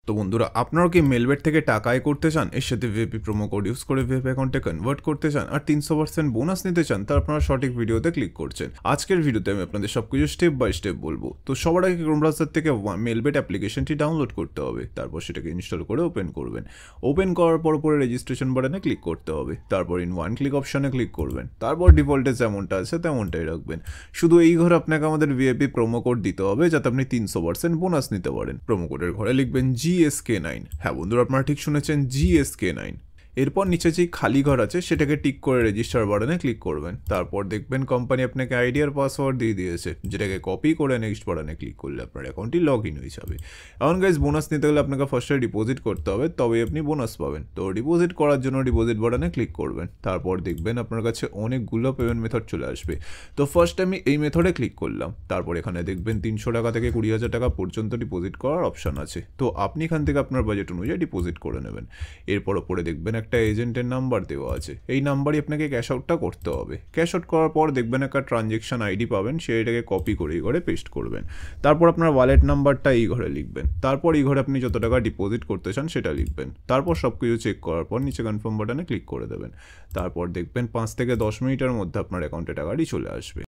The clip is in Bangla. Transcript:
তো বন্ধুরা, আপনারাও কি মেলবেট থেকে টাকা আয় করতে চান, এর সাথে ভিআইপি প্রোমো কোড ইউজ করে ভিআইপি অ্যাকাউন্টে কনভার্ট করতে চান আর 300% বোনাস নিতে চান, তার আপনারা সঠিক ভিডিওতে ক্লিক করছেন। আজকের ভিডিওতে আমি আপনাদের সবকিছু স্টেপ বাই স্টেপ বলবো। তো সবার আগে ক্রোম ব্রাউজার থেকে মেলবেট অ্যাপ্লিকেশনটি ডাউনলোড করতে হবে, তারপর সেটাকে ইনস্টল করে ওপেন করবেন। ওপেন করার পর পরে রেজিস্ট্রেশন বাটনে ক্লিক করতে হবে, তারপর ইন ওয়ান ক্লিক অপশনে ক্লিক করবেন, তারপর ডিফল্টে যেমনটা আছে তেমনটাই রাখবেন। শুধু এই ঘরে আপনাকে আমাদের ভিআইপি প্রোমো কোড দিতে হবে, যাতে আপনি 300% বোনাস নিতে পারেন। প্রোমো কোডের ঘরে লিখবেন GSK9। হ্যাঁ বন্ধুরা, আপনারা ঠিক শুনেছেন, GSK9। এরপর নিচে যেই খালি ঘর আছে সেটাকে টিক করে রেজিস্টার বাটনে ক্লিক করবেন। তারপর দেখবেন কোম্পানি আপনাকে আইডি আর পাসওয়ার্ড দিয়ে দিয়েছে, যেটাকে কপি করে নেক্সট বাটনে ক্লিক করলে আপনার অ্যাকাউন্টটি লগ ইন হয়ে যাবে। এখন গাইজ, বোনাস নিতে গেলে আপনাকে ফার্স্টে ডিপোজিট করতে হবে, তবেই আপনি বোনাস পাবেন। তো ডিপোজিট করার জন্য ডিপোজিট বাটনে ক্লিক করবেন। তারপর দেখবেন আপনার কাছে অনেকগুলো পেমেন্ট মেথড চলে আসবে। তো ফার্স্ট আমি এই মেথডে ক্লিক করলাম। তারপর এখানে দেখবেন 300 টাকা থেকে 20,000 টাকা পর্যন্ত ডিপোজিট করার অপশান আছে। তো আপনি এখান থেকে আপনার বাজেট অনুযায়ী ডিপোজিট করে নেবেন। এরপর ওপরে দেখবেন একটা এজেন্টের নাম্বার দেওয়া আছে, এই নাম্বারই আপনাকে ক্যাশ আউটটা করতে হবে। ক্যাশ আউট করার পর দেখবেন একটা ট্রানজ্যাকশন আইডি পাবেন, সেইটাকে কপি করে এই ঘরে পেস্ট করবেন। তারপর আপনার ওয়ালেট নাম্বারটা এই ঘরে লিখবেন। তারপর এই ঘরে আপনি যত টাকা ডিপোজিট করতে চান সেটা লিখবেন। তারপর সব কিছু চেক করার পর নিচে কনফার্ম বাটনে ক্লিক করে দেবেন। তারপর দেখবেন 5 থেকে 10 মিনিটের মধ্যে আপনার অ্যাকাউন্টে টাকাটি চলে আসবে।